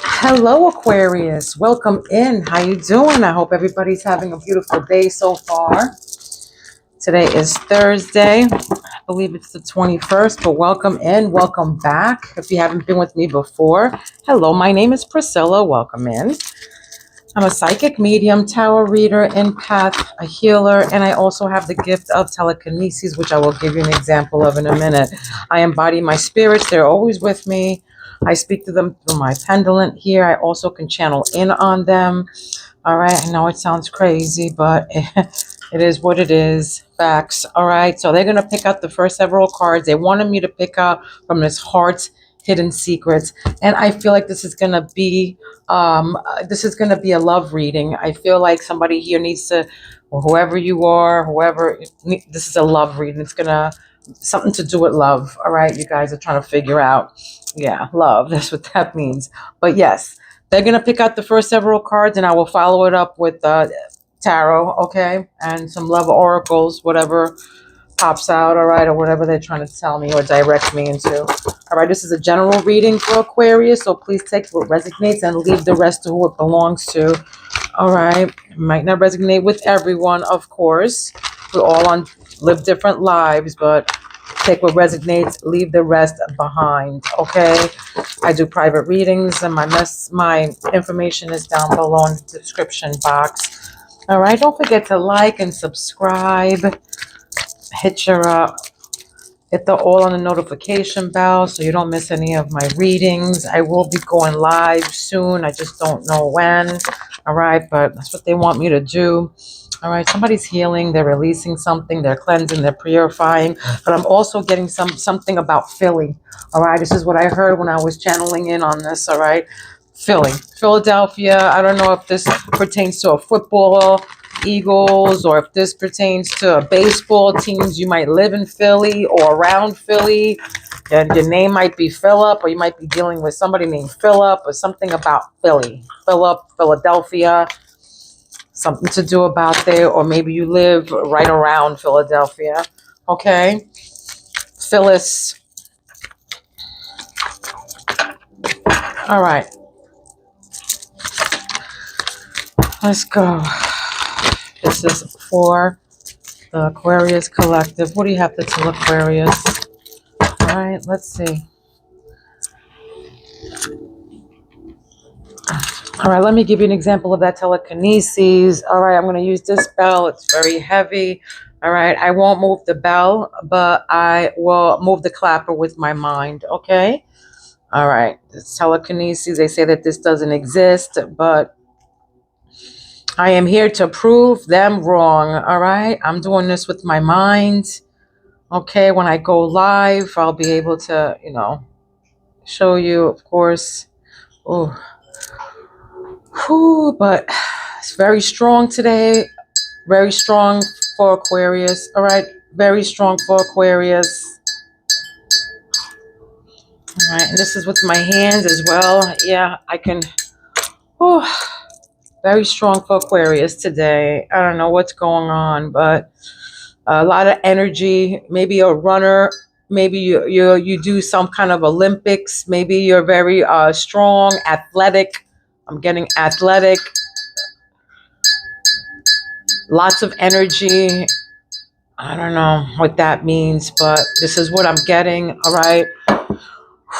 Hello, Aquarius. Welcome in. How you doing? I hope everybody's having a beautiful day so far. Today is Thursday. I believe it's the 21st, but welcome in. Welcome back. If you haven't been with me before, hello, my name is Priscilla. Welcome in. I'm a psychic medium, tarot reader, empath, a healer, and I also have the gift of telekinesis, which I will give you an example of in a minute. I embody my spirits. They're always with me. I speak to them through my pendulum here. I also can channel in on them. All right. I know it sounds crazy, but it is what it is. Facts. All right. So they're going to pick out the first several cards. They wanted me to pick out from this Heart's Hidden Secrets. And I feel like this is going to be a love reading. I feel like somebody here needs to, or whoever you are, this is a love reading. It's going to, something to do with love. All right. You guys are trying to figure out. Yeah, love. That's what that means. But yes, they're going to pick out the first several cards and I will follow it up with tarot, okay? And some love oracles, whatever pops out, all right, or whatever they're trying to tell me or direct me into. All right, this is a general reading for Aquarius, so please take what resonates and leave the rest to who it belongs to. All right, it might not resonate with everyone, of course. We all live different lives, but take what resonates, leave the rest behind, okay? I do private readings, and my information is down below in the description box. All right, don't forget to like and subscribe. Hit the all on the notification bell so you don't miss any of my readings. I will be going live soon. I just don't know when. All right, but that's what they want me to do. All right, somebody's healing, they're releasing something, they're cleansing, they're purifying. But I'm also getting something about Philly. All right, this is what I heard when I was channeling in on this. All right, Philadelphia. I don't know if this pertains to a football Eagles, or if this pertains to baseball teams. You might live in Philly or around Philly, and your name might be Philip, or you might be dealing with somebody named Philip, or something about Philly, Philadelphia, something to do about there, or maybe you live right around Philadelphia. Okay, Phyllis. All right, let's go. This is for the Aquarius Collective. What do you have to tell Aquarius? All right, let's see. All right, let me give you an example of that telekinesis. All right, I'm going to use this bell. It's very heavy. All right, I won't move the bell, but I will move the clapper with my mind, okay? All right, this telekinesis, they say that this doesn't exist, but I am here to prove them wrong, all right? I'm doing this with my mind, okay? When I go live, I'll be able to, show you, of course. Oh, but it's very strong today. Very strong for Aquarius. All right, very strong for Aquarius. All right, and this is with my hands as well. Yeah, I can. Oh, very strong for Aquarius today. I don't know what's going on, but a lot of energy. Maybe a runner. Maybe you do some kind of Olympics. Maybe you're very strong, athletic. I'm getting athletic. Lots of energy. I don't know what that means, but this is what I'm getting. All right.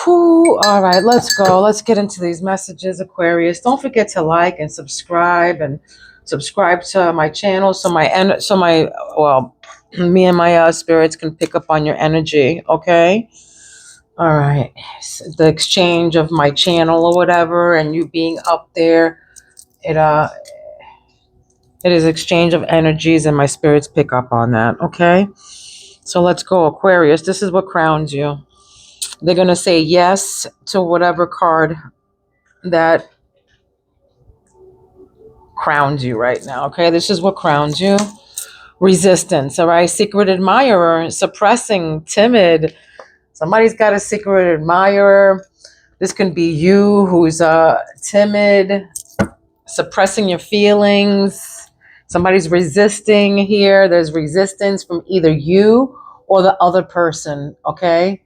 Whew. All right, let's go. Let's get into these messages, Aquarius. Don't forget to like and subscribe to my channel so me and my spirits can pick up on your energy, okay? All right. The exchange of my channel or whatever and you being up there, it is exchange of energies and my spirits pick up on that, okay? So let's go, Aquarius. This is what crowns you. They're going to say yes to whatever card that crowns you right now, okay? This is what crowns you. Resistance, all right? Secret admirer, suppressing, timid. Somebody's got a secret admirer. This can be you who's timid, suppressing your feelings. Somebody's resisting here. There's resistance from either you or the other person, okay?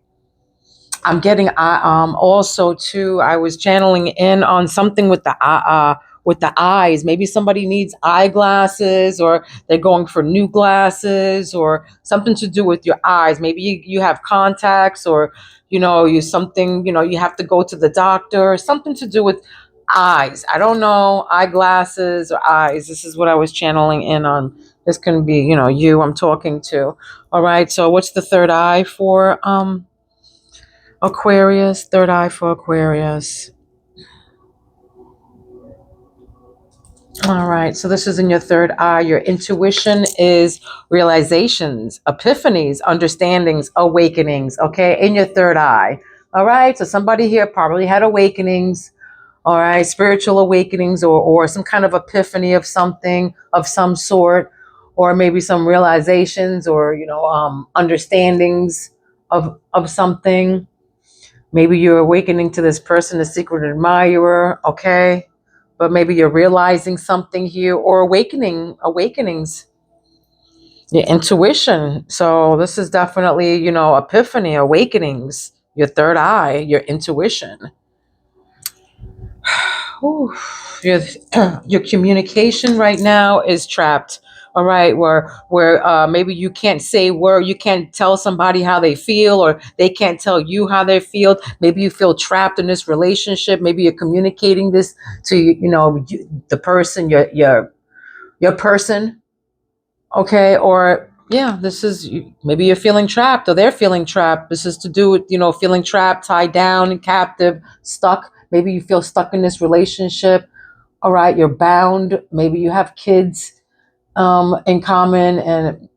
I'm getting also too. I was channeling in on something with the eyes. Maybe somebody needs eyeglasses, or they're going for new glasses, or something to do with your eyes. Maybe you have contacts, or you something, you have to go to the doctor, something to do with eyes. I don't know, eyeglasses or eyes. This is what I was channeling in on. This can be, you I'm talking to. All right. So what's the third eye for Aquarius? Third eye for Aquarius. All right. So this is in your third eye. Your intuition is realizations, epiphanies, understandings, awakenings. Okay. In your third eye. All right. So somebody here probably had awakenings. All right. Spiritual awakenings, or some kind of epiphany of something of some sort, or maybe some realizations, or, understandings of something. Maybe you're awakening to this person, a secret admirer, okay? But maybe you're realizing something here, or awakenings, your intuition. So this is definitely, epiphany, awakenings, your third eye, your intuition. Whew. Your your communication right now is trapped. All right, where maybe you can't say word, you can't tell somebody how they feel, or they can't tell you how they feel. Maybe you feel trapped in this relationship. Maybe you're communicating this to the person, your person. Okay, or yeah, this is, maybe you're feeling trapped, or they're feeling trapped. This is to do with, feeling trapped, tied down, and captive, stuck. Maybe you feel stuck in this relationship. All right, you're bound. Maybe you have kids in common, and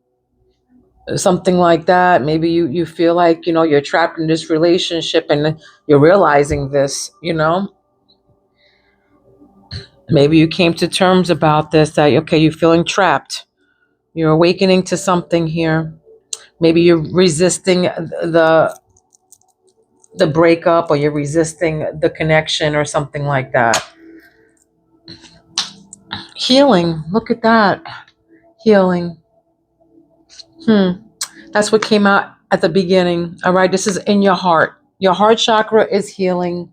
something like that. Maybe you feel like, you're trapped in this relationship, and you're realizing this. Maybe you came to terms about this, that okay, you're feeling trapped. You're awakening to something here. Maybe you're resisting the breakup, or you're resisting the connection, or something like that. Healing. Look at that. Healing. That's what came out at the beginning. All right. This is in your heart. Your heart chakra is healing.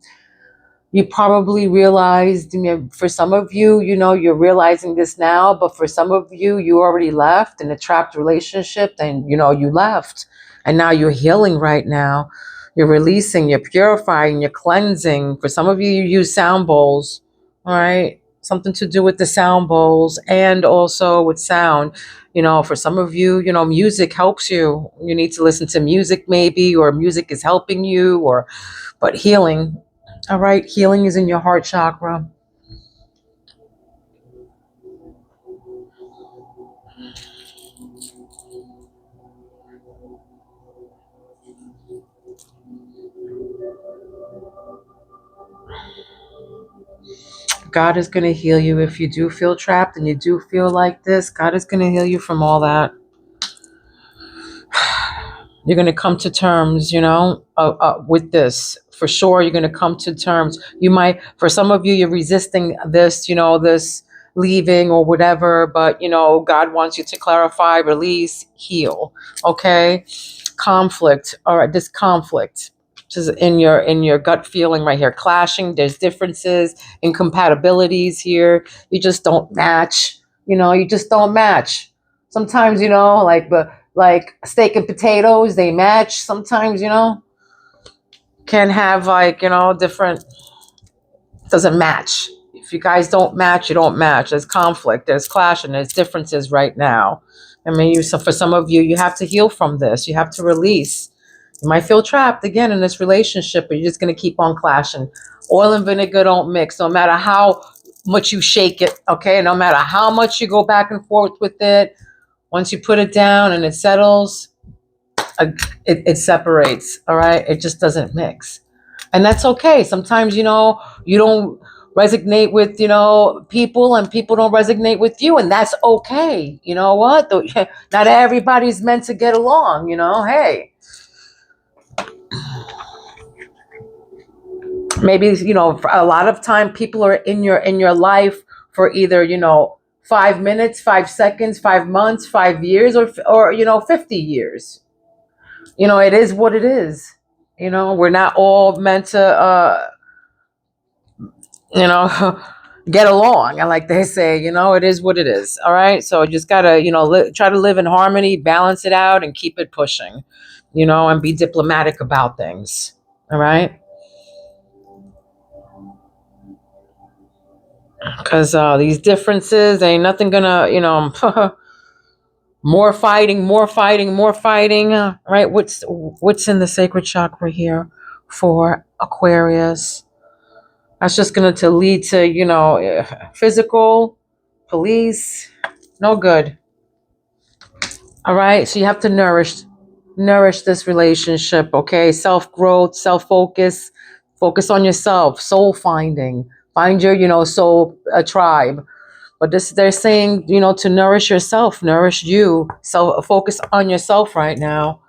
You probably realized, for some of you, you're realizing this now, but for some of you, you already left in a trapped relationship, and, you left, and now you're healing right now. You're releasing, you're purifying, you're cleansing. For some of you, you use sound bowls, all right? Something to do with the sound bowls, and also with sound. For some of you, music helps you. You need to listen to music maybe, or music is helping you, but healing. All right, healing is in your heart chakra. God is going to heal you if you do feel trapped and you do feel like this. God is going to heal you from all that. You're going to come to terms, with this. For sure, you're going to come to terms. You might, for some of you, you're resisting this, this leaving or whatever, but, God wants you to clarify, release, heal. Okay? Conflict. All right, this conflict. This is in your gut feeling right here. Clashing. There's differences, incompatibilities here. You just don't match. You just don't match. Sometimes, like steak and potatoes, they match. Sometimes, can have different, doesn't match. If you guys don't match, you don't match. There's conflict, there's clash, and there's differences right now. So for some of you, you have to heal from this. You have to release. You might feel trapped again in this relationship, but you're just going to keep on clashing. Oil and vinegar don't mix, no matter how much you shake it, okay? No matter how much you go back and forth with it, once you put it down and it settles, it separates, all right? It just doesn't mix. And that's okay. Sometimes, you don't resonate with, people, and people don't resonate with you, and that's okay. You know what? Not everybody's meant to get along, hey. Maybe, for a lot of time, people are in your life for either, 5 minutes, 5 seconds, 5 months, 5 years, or 50 years. It is what it is. You know, we're not all meant to, you know, get along. And like they say, you know, it is what it is. All right. So just got to, you know, try to live in harmony, balance it out, and keep it pushing, you know, and be diplomatic about things. All right. Because these differences ain't nothing gonna, you know, more fighting, more fighting, more fighting. Right? What's in the sacred chakra here for Aquarius? That's just gonna to lead to, you know, physical, police, no good. All right. So you have to nourish this relationship. Okay. Self growth, self focus, focus on yourself, soul finding, find your, you know, soul tribe. But this, they're saying, you know, to nourish yourself, nourish you. So focus on yourself right now.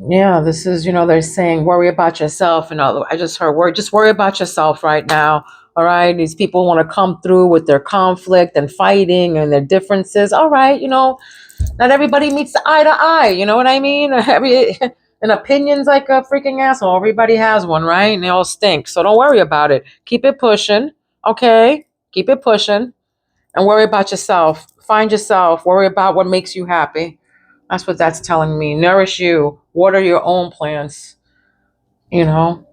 Yeah, this is, you know, they're saying worry about yourself. You know, I just heard word, just worry about yourself right now. All right. These people want to come through with their conflict and fighting and their differences. All right. You know, not everybody meets eye to eye. You know what I mean? An opinion's like a freaking asshole. Everybody has one, right? And they all stink. So don't worry about it. Keep it pushing. Okay. Keep it pushing. And worry about yourself. Find yourself. Worry about what makes you happy. That's what that's telling me. Nourish you. Water your own plants. You know,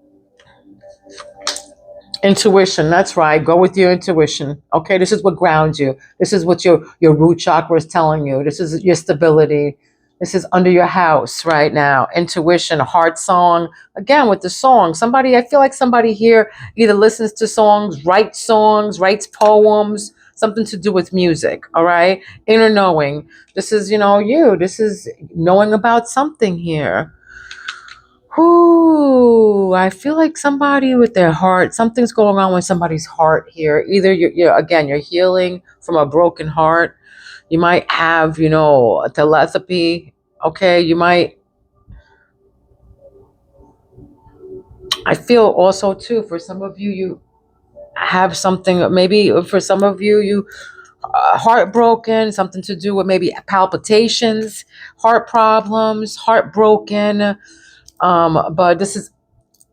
intuition. That's right. Go with your intuition. Okay, this is what grounds you. This is what your root chakra is telling you. This is your stability. This is under your house right now. Intuition, heart song. Again, with the song. Somebody, I feel like somebody here either listens to songs, writes poems, something to do with music. All right. Inner knowing. This is, you know, you. This is knowing about something here. Whoo, I feel like somebody with their heart, something's going on with somebody's heart here. Either you're healing from a broken heart. You might have, you know, a telepathy. Okay, you might. I feel also too for some of you, you have something. Maybe for some of you, you heartbroken, something to do with maybe palpitations, heart problems, heartbroken. But this is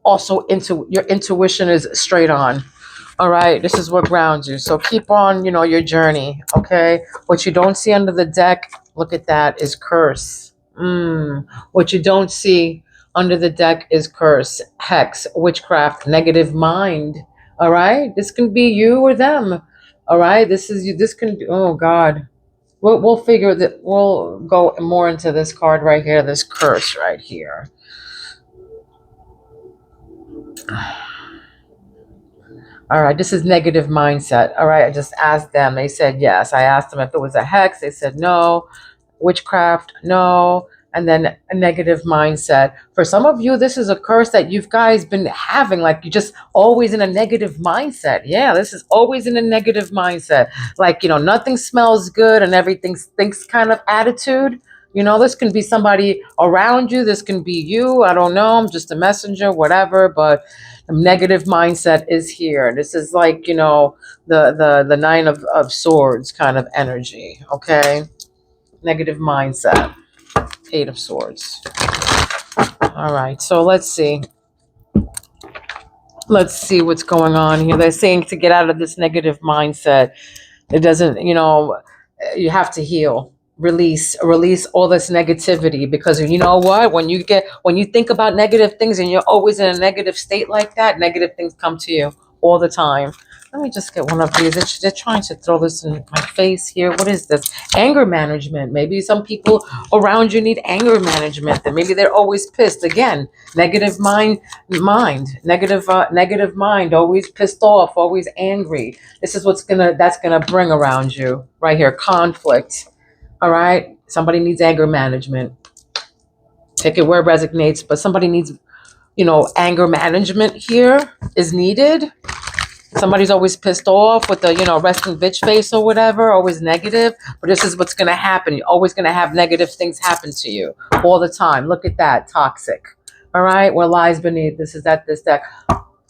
also into your intuition is straight on. All right, this is what grounds you. So keep on, you know, your journey. Okay, what you don't see under the deck, look at that, is curse. What you don't see under the deck is curse, hex, witchcraft, negative mind. All right, this can be you or them. All right, this is you. This can. Oh God, we'll figure that. We'll go more into this card right here. This curse right here. All right, this is negative mindset. All right, I just asked them. They said yes. I asked them if it was a hex. They said no. Witchcraft, no. And then a negative mindset. For some of you, this is a curse that you guys been having. Like you just always in a negative mindset. Yeah, this is always in a negative mindset. Like, you know, nothing smells good and everything stinks kind of attitude. You know, this can be somebody around you. This can be you. I don't know. I'm just a messenger, whatever. But negative mindset is here. This is like, you know, the nine of swords kind of energy. Okay. Negative mindset. Eight of swords. All right. So let's see. Let's see what's going on here. They're saying to get out of this negative mindset. It doesn't, you know, you have to heal. Release all this negativity, because you know what, when you think about negative things and you're always in a negative state like that, negative things come to you all the time. Let me just get one of these. They're trying to throw this in my face here. What is this? Anger management. Maybe some people around you need anger management. Then maybe they're always pissed. Again, negative negative mind, always pissed off, always angry. This is that's gonna bring around you right here. Conflict. All right. Somebody needs anger management. Take it where it resonates, but somebody needs, you know, anger management here is needed. Somebody's always pissed off with the, you know, resting bitch face or whatever, always negative. But this is what's going to happen. You're always going to have negative things happen to you all the time. Look at that. Toxic. All right. What lies beneath this is that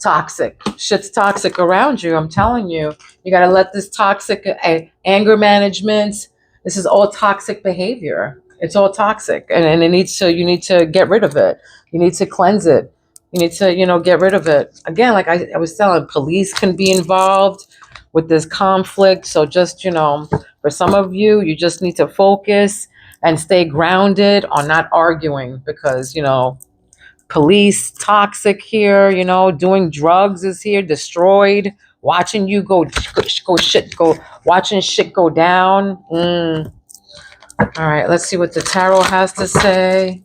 toxic. Shit's toxic around you. I'm telling you. You got to let this toxic anger management. This is all toxic behavior. It's all toxic, and you need to get rid of it. You need to cleanse it. You need to, get rid of it. Again, like I was telling, police can be involved with this conflict. So just, for some of you, you just need to focus and stay grounded on not arguing because, police toxic here, doing drugs is here, destroyed, watching you go watching shit go down. All right, let's see what the tarot has to say.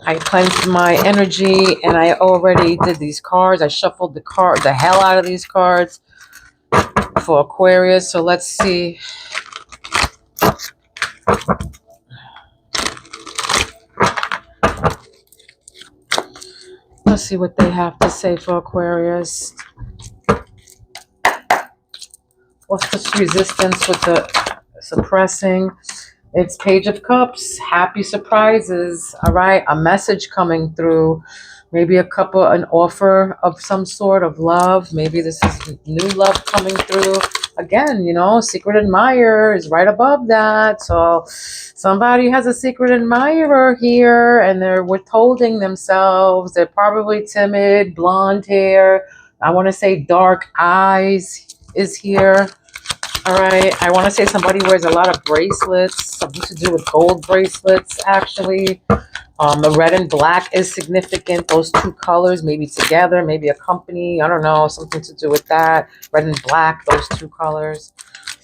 I cleansed my energy and I already did these cards. I shuffled the hell out of these cards for Aquarius. So let's see. Let's see what they have to say for Aquarius. What's this resistance with the suppressing? It's Page of Cups, happy surprises, all right? A message coming through, maybe an offer of some sort of love. Maybe this is new love coming through. Again, secret admirer is right above that. So somebody has a secret admirer here and they're withholding themselves. They're probably timid, blonde hair. I want to say dark eyes is here. All right, I want to say somebody wears a lot of bracelets, something to do with gold bracelets, actually. The red and black is significant. Those two colors, maybe together, maybe a company. I don't know, something to do with that. Red and black, those two colors.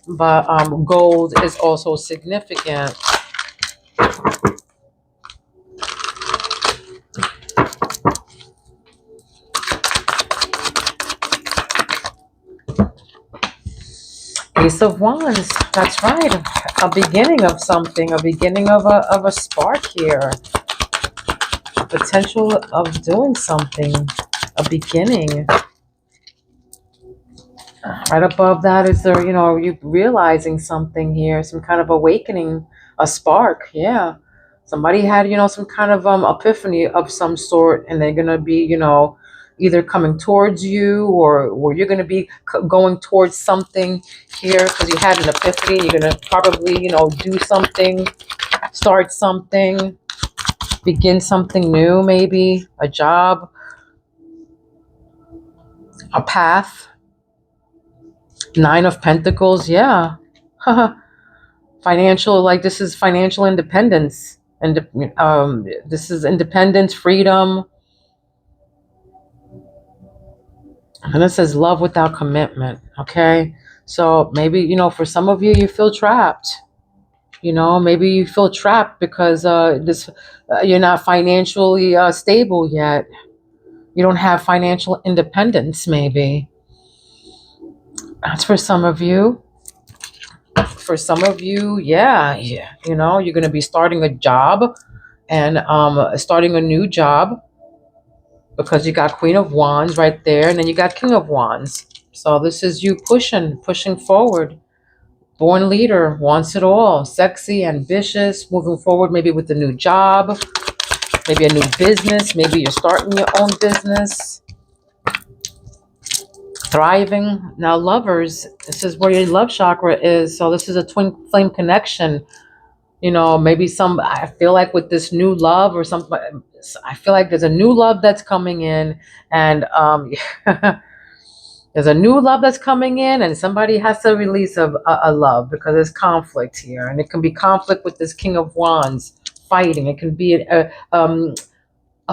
But gold is also significant. Ace of Wands, that's right. A beginning of something, a beginning of a spark here. Potential of doing something, a beginning. Right above that is there, you realizing something here, some kind of awakening, a spark. Yeah. Somebody had, some kind of epiphany of some sort, and they're going to be, either coming towards you or you're going to be going towards something here because you had an epiphany. You're going to probably, do something, start something, begin something new, maybe a job, a path. Nine of Pentacles, yeah. Financial, like this is financial independence. And this is independence, freedom. And it says love without commitment, okay? So maybe, for some of you, you feel trapped. Maybe you feel trapped because you're not financially stable yet. You don't have financial independence, maybe. That's for some of you. For some of you, yeah. You're going to be starting a job and starting a new job because you got Queen of Wands right there, and then you got King of Wands. So this is you pushing forward. Born leader, wants it all. Sexy, ambitious, moving forward maybe with a new job, maybe a new business. Maybe you're starting your own business. Thriving. Now lovers, this is where your love chakra is. So this is a twin flame connection. Maybe I feel like with this new love or something, I feel like there's a new love that's coming in, and there's a new love that's coming in, and somebody has to release a love because there's conflict here, and it can be conflict with this King of Wands fighting. It can be a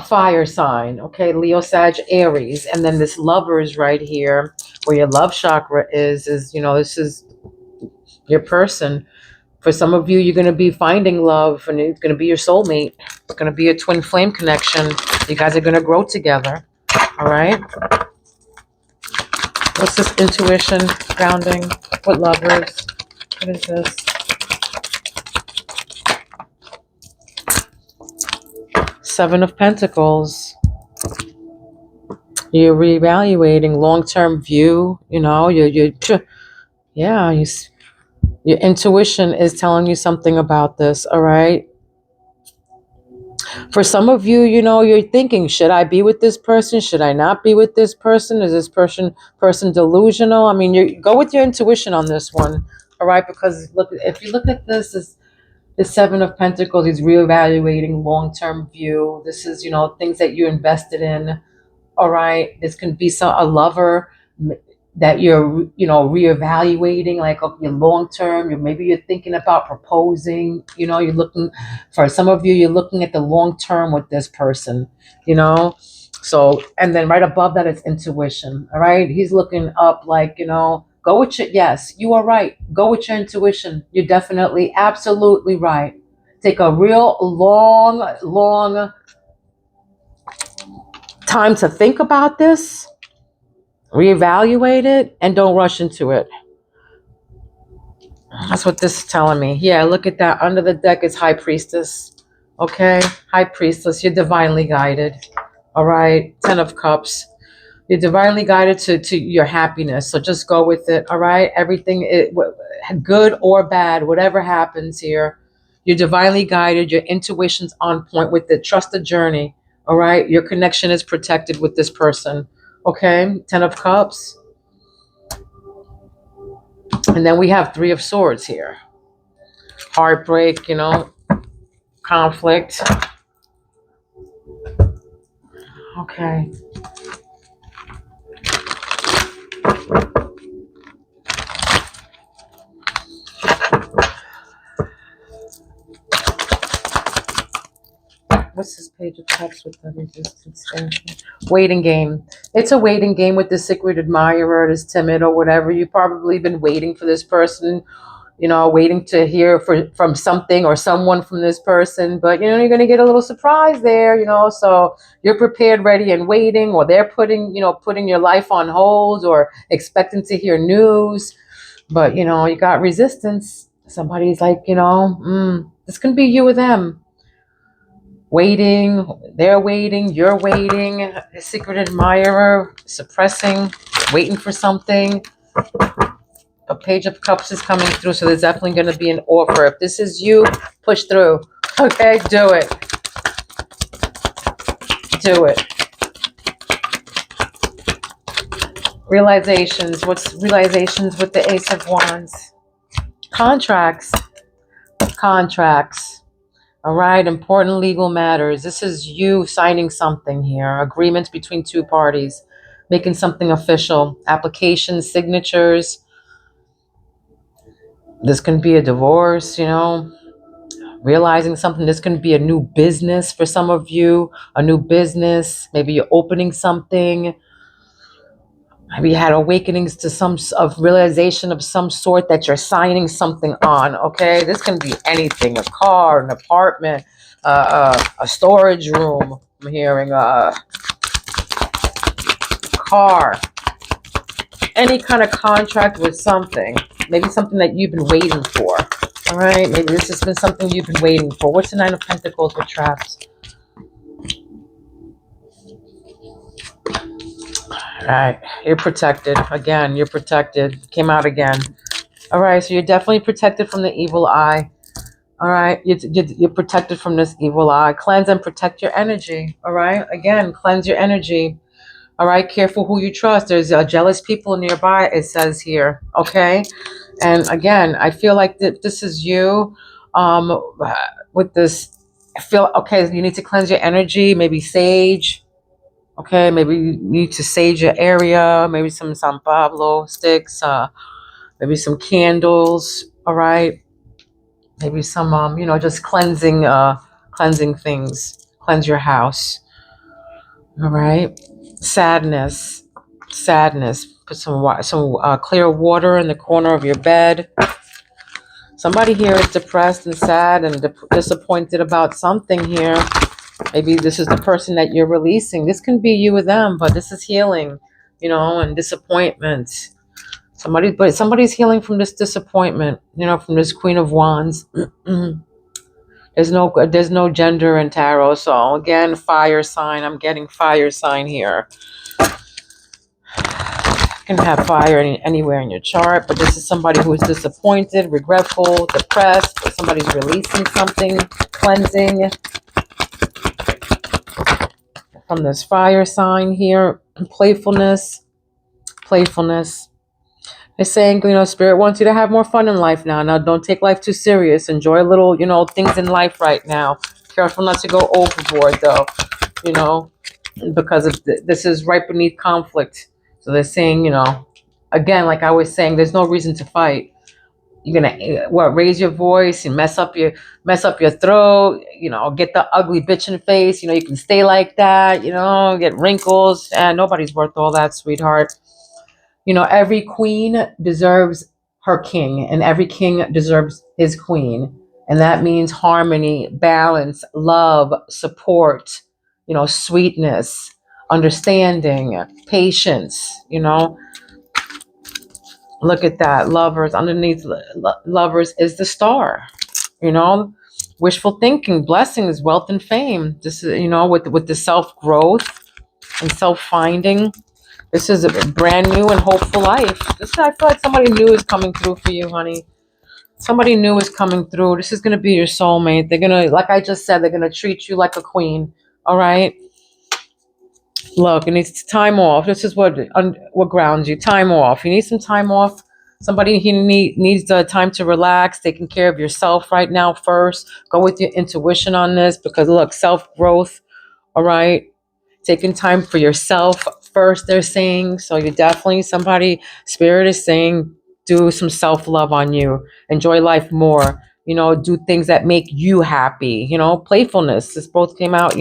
fire sign, okay, Leo, Sag, Aries, and then this Lovers right here, where your love chakra is this is your person. For some of you, you're going to be finding love, and it's going to be your soulmate. It's going to be a twin flame connection. You guys are going to grow together. All right. What's this intuition grounding? What lovers? What is this? Seven of Pentacles. You're reevaluating long-term view. Your intuition is telling you something about this, all right? For some of you, you're thinking, should I be with this person? Should I not be with this person? Is this person delusional? I mean, you go with your intuition on this one, All right, because look, if you look at this the Seven of Pentacles is reevaluating long-term view. This is, things that you invested in. All right. This can be a lover that you're, reevaluating, like your long term. Maybe you're thinking about proposing. You're looking for some of you. You're looking at the long term with this person. So, and then right above that is intuition. All right. He's looking up, like, go with your, yes, you are right. Go with your intuition. You're definitely, absolutely right. Take a real long time to think about this, reevaluate it, and don't rush into it. That's what this is telling me. Yeah, look at that. Under the deck is High Priestess. Okay, High Priestess, you're divinely guided. All right, Ten of Cups. You're divinely guided to your happiness. So just go with it. All right, everything, good or bad, whatever happens here, you're divinely guided. Your intuition's on point with it. Trust the journey. All right, your connection is protected with this person. Okay, Ten of Cups. And then we have Three of Swords here. Heartbreak, conflict. Okay. What's this Page of Cups with the resistance? Waiting game. It's a waiting game with the secret admirer, is timid or whatever. You've probably been waiting for this person, waiting to hear from something or someone from this person. But, you're going to get a little surprise there, so you're prepared, ready, and waiting, or they're putting your life on hold or expecting to hear news. But, you got resistance. Somebody's like, this can be you or them. Waiting, they're waiting, you're waiting, a secret admirer, suppressing, waiting for something. A Page of Cups is coming through, so there's definitely going to be an offer. If this is you, push through. Okay, do it. Do it. Realizations. What's realizations with the Ace of Wands? Contracts. Contracts. All right, important legal matters. This is you signing something here. Agreements between two parties, making something official. Applications, signatures. This can be a divorce, realizing something. This can be a new business for some of you, a new business. Maybe you're opening something. Maybe you had awakenings to some of realization of some sort that you're signing something on. Okay, this can be anything: a car, an apartment, a storage room. I'm hearing a car, any kind of contract with something. Maybe something that you've been waiting for. All right, maybe this has been something you've been waiting for. What's the Nine of Pentacles with traps? All right, you're protected. Again, you're protected. Came out again. All right, so you're definitely protected from the evil eye. All right, you're protected from this evil eye. Cleanse and protect your energy. All right, again, cleanse your energy. All right, careful who you trust. There's jealous people nearby, it says here. Okay, and again, I feel like this is you. With this, I feel okay. You need to cleanse your energy. Maybe sage. Okay, maybe you need to sage your area. Maybe some San Pablo sticks. Maybe some candles. All right. Maybe some just cleansing things. Cleanse your house. All right. Sadness. Put some clear water in the corner of your bed. Somebody here is depressed and sad and disappointed about something here. Maybe this is the person that you're releasing. This can be you or them, but this is healing, and disappointment. Somebody's healing from this disappointment, from this Queen of Wands. There's no gender in tarot. So again, fire sign. I'm getting fire sign here. You can have fire anywhere in your chart, but this is somebody who is disappointed, regretful, depressed. Somebody's releasing something, cleansing from this fire sign here. Playfulness. It's saying, Spirit wants you to have more fun in life now. Now, don't take life too serious. Enjoy little, things in life right now. Careful not to go overboard, though, you know, because this is right beneath conflict. So they're saying, again, like I was saying, there's no reason to fight. You're gonna raise your voice and mess up your throat, get the ugly bitchin' face, you can stay like that, get wrinkles, and nobody's worth all that, sweetheart. Every queen deserves her king, and every king deserves his queen. And that means harmony, balance, love, support, sweetness, understanding, patience, Look at that. Lovers, underneath lovers is the star, you know. Wishful thinking, blessings, wealth, and fame. This is, with the self growth and self finding. This is a brand new and hopeful life. I feel like somebody new is coming through for you, honey. Somebody new is coming through. This is gonna be your soulmate. They're gonna, like I just said, they're gonna treat you like a queen. All right. Look, it needs time off. This is what grounds you. Time off. You need some time off. Somebody needs the time to relax, taking care of yourself right now first. Go with your intuition on this because look, self growth. All right, taking time for yourself first. They're saying so. You definitely somebody spirit is saying do some self love on you. Enjoy life more. Do things that make you happy. Playfulness. This both came out.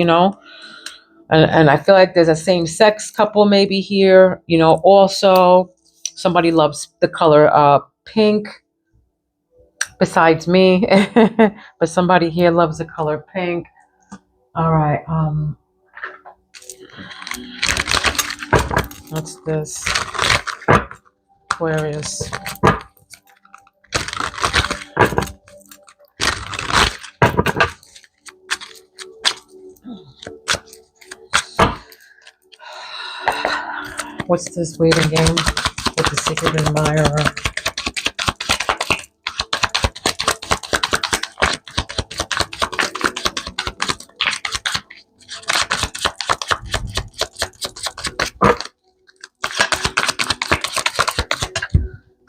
And I feel like there's a same-sex couple maybe here. Also somebody loves the color pink besides me, but somebody here loves the color pink. All right. What's this? Aquarius. What's this waiting game with the secret admirer?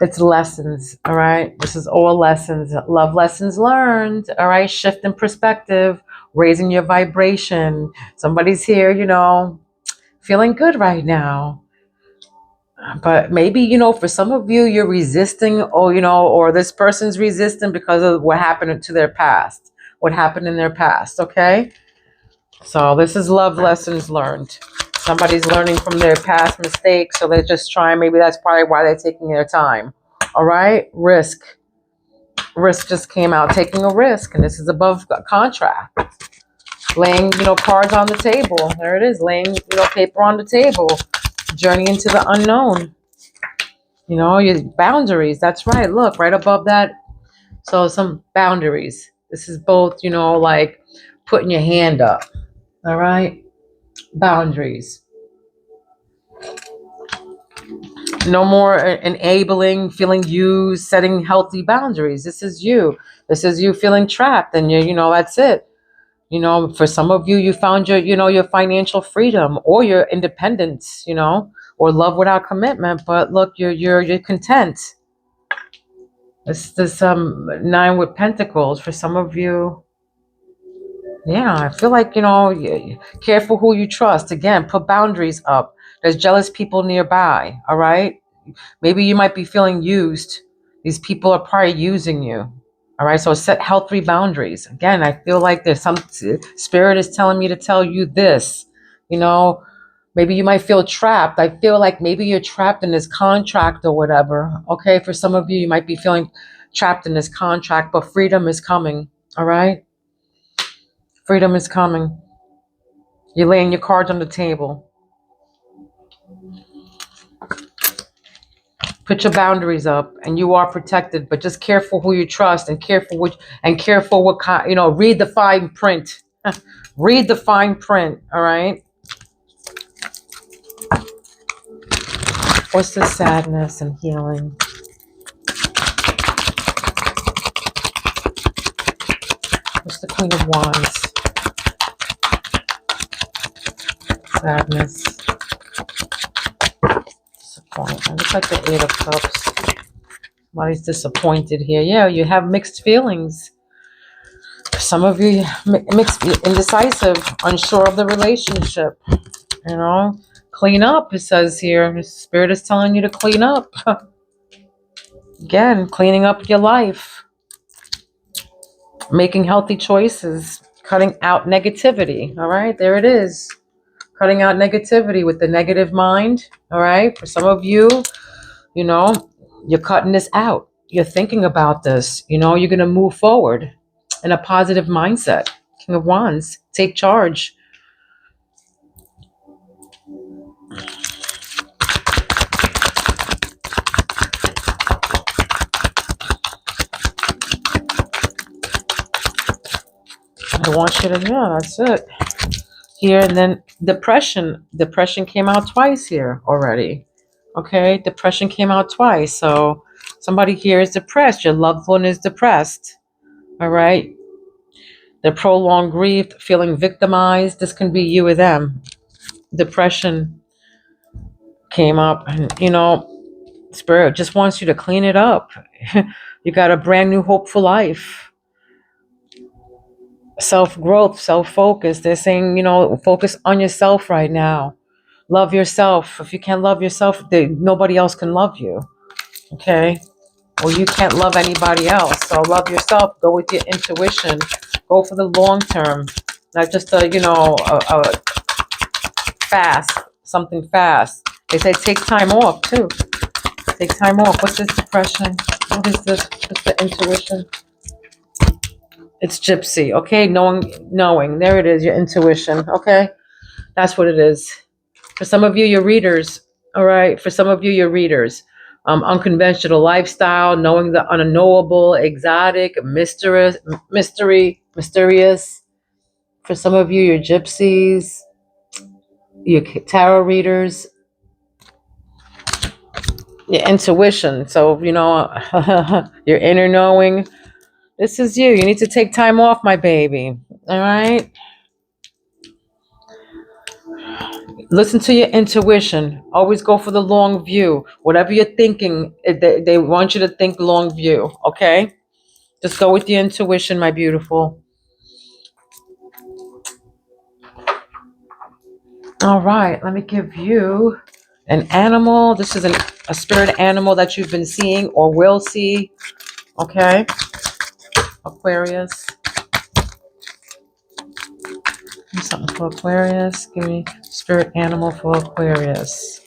It's lessons, all right? This is all lessons, love lessons learned, all right? Shift in perspective, raising your vibration. Somebody's here, feeling good right now. But maybe, for some of you, you're resisting, or this person's resisting because of what happened to their past, what happened in their past, okay? So this is love lessons learned. Somebody's learning from their past mistakes, so they're just trying. Maybe that's probably why they're taking their time. All right, risk. Risk just came out, taking a risk, and this is above contract. Laying, cards on the table. There it is, laying, paper on the table. Journey into the unknown. Your boundaries. That's right. Look, right above that. So some boundaries. This is both, like putting your hand up. All right. Boundaries. No more enabling, feeling used, setting healthy boundaries. This is you. This is you feeling trapped, and that's it. For some of you, you found your financial freedom or your independence, or love without commitment. But look, you're content. This nine with pentacles for some of you. Yeah, I feel like, careful who you trust. Again, put boundaries up. There's jealous people nearby, all right? Maybe you might be feeling used. These people are probably using you, all right? So set healthy boundaries. Again, I feel like there's some spirit is telling me to tell you this, maybe you might feel trapped. I feel like maybe you're trapped in this contract or whatever, okay? For some of you, you might be feeling trapped in this contract, but freedom is coming, all right? Freedom is coming. You're laying your cards on the table. Put your boundaries up, and you are protected. But just careful who you trust, and careful what kind. Read the fine print. Read the fine print. All right. What's the sadness and healing? What's the Queen of Wands? Sadness. Disappointment. It's like the Eight of Cups. Somebody's disappointed here. Yeah, you have mixed feelings. Some of you mixed, indecisive, unsure of the relationship. You know, clean up, it says here. The Spirit is telling you to clean up. Again, cleaning up your life. Making healthy choices. Cutting out negativity. All right, there it is. Cutting out negativity with the negative mind. All right, for some of you, you know, you're cutting this out. You're thinking about this. You know, you're going to move forward in a positive mindset. King of Wands, take charge. I want you to, yeah, that's it. Here, and then depression. Depression came out twice here already. Okay, depression came out twice. So somebody here is depressed. Your loved one is depressed. All right. They're prolonged grief, feeling victimized. This can be you or them. Depression came up, and Spirit just wants you to clean it up. You got a brand new hope for life. Self-growth, self-focus. They're saying, focus on yourself right now. Love yourself. If you can't love yourself, nobody else can love you. Okay? Or you can't love anybody else. So love yourself. Go with your intuition. Go for the long term. Not just a fast, something fast. They say take time off too. Take time off. What's this depression? What is this? What's the intuition? It's gypsy. Okay, knowing. There it is, your intuition. Okay, that's what it is. For some of you, you're readers. All right. For some of you, you're readers. Unconventional lifestyle, knowing the unknowable, exotic, mysterious. For some of you, you're gypsies. You're tarot readers. Your intuition. So, your inner knowing. This is you. You need to take time off, my baby. All right? Listen to your intuition. Always go for the long view. Whatever you're thinking, they want you to think long view. Okay? Just go with your intuition, my beautiful. All right. Let me give you an animal. This is a spirit animal that you've been seeing or will see. Okay? Aquarius. Give me something for Aquarius. Give me spirit animal for Aquarius.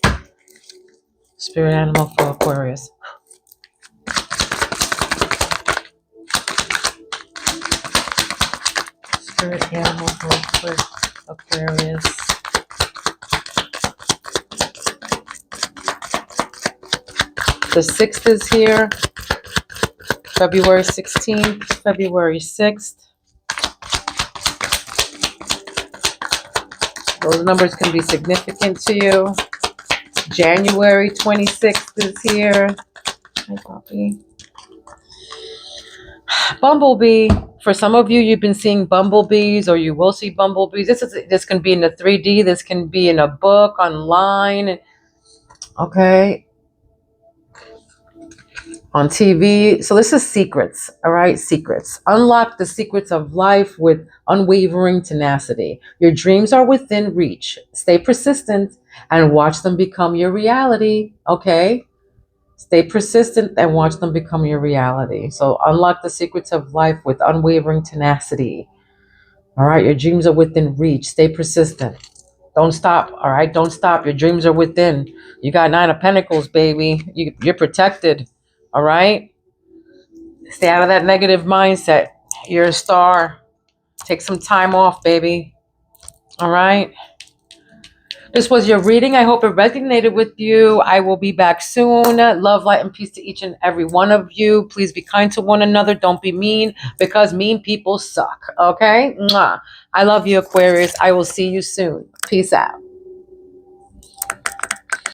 Spirit animal for Aquarius. Spirit animal for Aquarius. The 6th is here. February 16th, February 6th. Those numbers can be significant to you. January 26th is here. Hi, Poppy. Bumblebee. For some of you, you've been seeing bumblebees, or you will see bumblebees. This can be in the 3D. This can be in a book, online. Okay. On TV. So this is secrets. All right. Secrets. Unlock the secrets of life with unwavering tenacity. Your dreams are within reach. Stay persistent and watch them become your reality. Okay. Stay persistent and watch them become your reality. So unlock the secrets of life with unwavering tenacity. All right. Your dreams are within reach. Stay persistent. Don't stop. All right. Don't stop. Your dreams are within. You got 9 of Pentacles, baby. You're protected. All right. Stay out of that negative mindset. You're a star. Take some time off, baby. All right. This was your reading. I hope it resonated with you. I will be back soon. Love, light, and peace to each and every one of you. Please be kind to one another. Don't be mean, because mean people suck. Okay? Mwah. I love you, Aquarius. I will see you soon. Peace out.